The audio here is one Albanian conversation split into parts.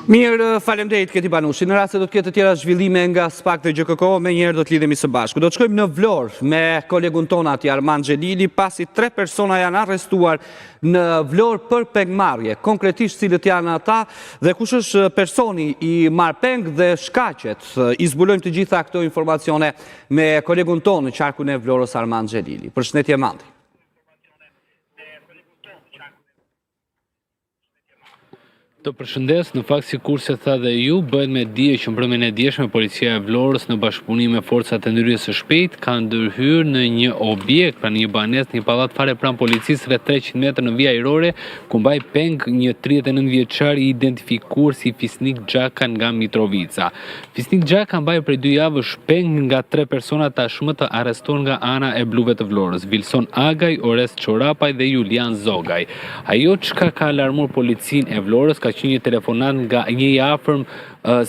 Mirë, faleminderit Keti Banushi. Në rast se do të ketë të tjera zhvillime nga SPAK dhe GKK, me njëherë do të lidhemi së bashku. Do të shkojmë në Vlorë me kolegun ton aty Armand Xhelili, pasi 3 persona janë arrestuar në Vlorë për pengmarrje. Konkretisht cilët janë ata dhe kush është personi i marr peng dhe shkaqet. I zbulojmë të gjitha këto informacione me kolegun ton në qarkun e Vlorës Armand Xhelili. Përshëndetje Mandi. Të përshëndes, në fakt si kurse tha dhe ju, bëhet me dije që mbrëmjen e djeshme policia e Vlorës në bashkëpunim me forcat e ndërhyrjes së shpejtë ka ndërhyrë në një objekt, pra në një banesë, një pallat fare pranë policisë rreth 300 metra në Vija Ajrore, ku mbaj peng një 39 vjeçar i identifikuar si Fisnik Xhaka nga Mitrovica. Fisnik Xhaka mbaj prej 2 javësh peng nga 3 persona tashmë të arrestuar nga ana e bluve të Vlorës, Vilson Agaj, Orest Çorapaj dhe Julian Zogaj. Ajo çka ka alarmuar policinë e Vlorës ka që një telefonat nga një i afërm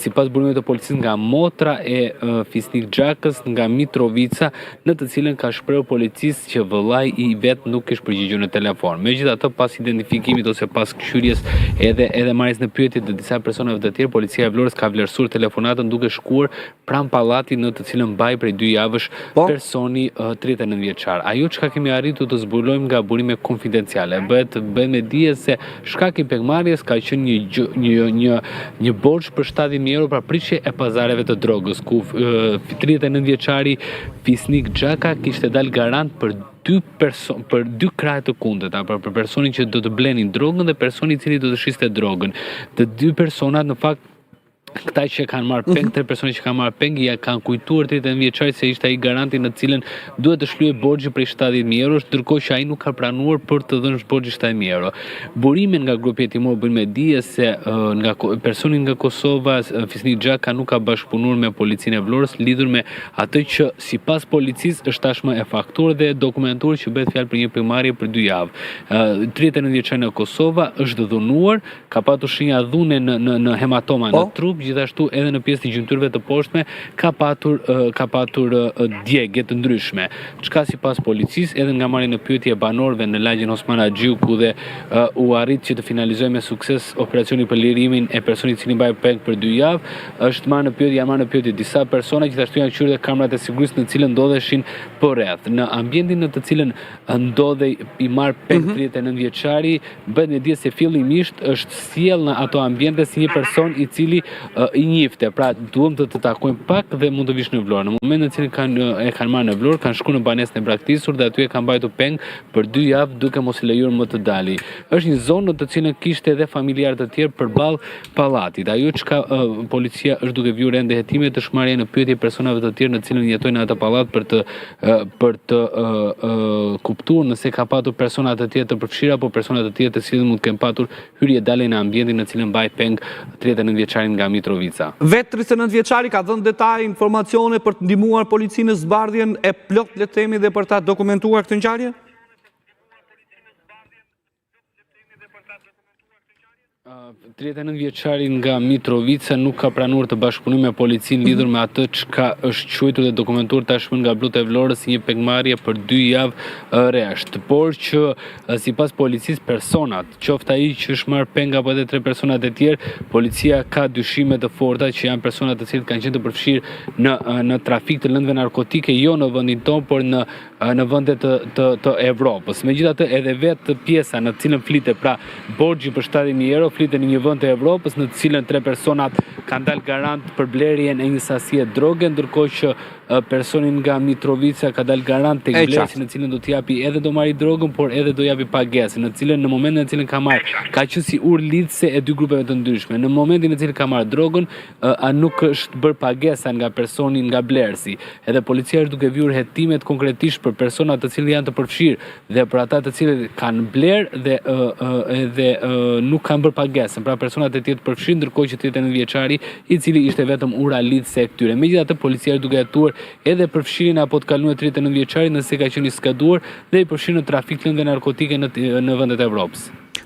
si pas burimit të policisë nga motra e Fisnik Xhakës nga Mitrovica, në të cilën ka shprehur policisë që vëllai i vet nuk kishte përgjigjur në telefon. Megjithatë, pas identifikimit ose pas këshyrjes edhe marrjes në pyetje të disa personave të tjerë, policia e Vlorës ka vlerësuar telefonatën duke shkuar pranë pallatit në të cilën mbaj prej 2 javësh personi 39 vjeçar. Ajo çka kemi arritur të zbulojmë nga burime konfidenciale, bëhet me dije se shkaki i pengmarrjes ka qenë një borxh për 70.000 euro pra prishje e pazareve të drogës, ku 39 vjeçari Fisnik Xhaka kishte dalë garant për 2 krahë të kundërta, për personin që do të blenin drogën dhe personi i cili do të shiste drogën. Të 2 personat në fakt këta që kanë marrë peng, 3 personi që kanë marrë peng, ja kanë kujtuar 39 vjeçarit se ishte ai garanti në cilën duhet të shlyej borxhi prej 70.000 euro, ndërkohë që ai nuk ka pranuar për të dhënë borxhi 70.000 euro. Burimin nga grupi hetimor bën me dije se nga personi nga Kosova, Fisnik Xhaka nuk ka bashkëpunuar me policinë e Vlorës lidhur me atë që sipas policisë është tashmë e faktuar dhe dokumentuar që bëhet fjalë për një pengmarrje për 2 javë. 39 vjeçari në Kosova është dhunuar, ka patur shenja dhune në hematoma në trup, gjithashtu edhe në pjesë të gjymtyrëve të poshtme ka patur djegje të ndryshme. Çka sipas policisë, edhe nga marrja në pyetje e banorëve në lagjen Osman Haxhiu, ku dhe u arrit që të finalizojë me sukses operacioni për lirimin e personit i cili mbaj peng për 2 javë, është marrë në pyetje disa persona, gjithashtu janë qyrë dhe kamerat e sigurisë në cilën ndodheshin përreth. Në ambientin në të cilën ndodhej i marr peng 39 vjeçari, bëhet me dije se fillimisht është sjell në ato ambiente si një person i cili i njifte, pra duam të takojmë pak dhe mund të vish në Vlorë. Në momentin në cilin e kanë marrë në Vlorë, kanë shkuar në banesën e braktisur dhe aty e kanë mbajtur peng për 2 javë duke mos i lejuar më të dali. Është një zonë në të cilën kishte edhe familjarë të tjerë përballë pallatit. Ajo çka policia është duke vjuar ende hetime të shmarrje në pyetje personave të tjerë në të cilën jetojnë në atë pallat për të kuptuar nëse ka patur persona të tjerë të përfshira apo persona të tjerë të cilët mund të kenë patur hyrje dalje në ambientin në cilën mbaj peng 39 vjeçarin nga Mitrovica. Vetë 39 vjeçari ka dhënë detaj, informacione për të ndihmuar policinë në zbardhjen e plot le të themi dhe për ta dokumentuar këtë ngjarje? 39 vjeçari nga Mitrovica nuk ka pranuar të bashkëpunojë me policinë lidhur me atë çka është quajtur dhe dokumentuar tashmë nga blut e Vlorës si një pengmarrje për 2 javë rresht. Por që sipas policisë personat, qoftë ai që është marrë peng apo edhe 3 personat e tjerë, policia ka dyshime të forta që janë persona të cilët kanë qenë të përfshirë në trafik të lëndëve narkotike, jo në vendin tonë, por në vende të Evropës. Megjithatë, edhe vetë pjesa në cilën flitet, pra borxhi për 70.000 euro, flitet në një vend të Evropës në të cilën 3 personat kanë dalë garant për blerjen e një sasie droge, ndërkohë që personin nga Mitrovica ka dalë garant tek vlerësi në cilën do të japi edhe do marrë drogën, por edhe do japi pagesën, në cilën në momentin në cilën ka marrë ka qenë si urë lidhse e 2 grupeve të ndryshme. Në momentin në cilën ka marrë drogën, nuk është bërë pagesa nga personi nga blerësi. Edhe policia është duke vjuar hetimet konkretisht për persona të cilët janë të përfshirë dhe për ata të cilët kanë blerë dhe nuk kanë bërë pagesën, pra personat e tjerë të përfshirë, ndërkohë që 39 vjeçari i cili ishte vetëm ura lidhse e këtyre. Megjithatë, policia është duke hetuar edhe përfshirjen apo të kaluar 39 vjeçarit nëse ka qenë i skaduar dhe i përfshirë në trafik të lëndëve narkotike në vendet e Evropës.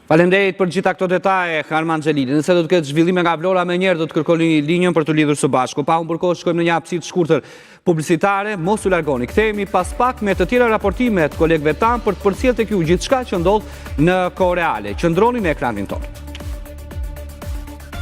Faleminderit për gjitha këto detaje, Armand Xhelili. Nëse do të ketë zhvillime nga Vlora, më njëherë do të kërkoni linjën për të lidhur së bashku. Pa humbur kohë, shkojmë në një hapësirë të shkurtër publicitare, mos u largoni. Kthehemi pas pak me të tjera raportime të kolegëve tan për të përcjellë tek ju gjithçka që ndodh në kohë reale. Qëndroni në ekranin tonë.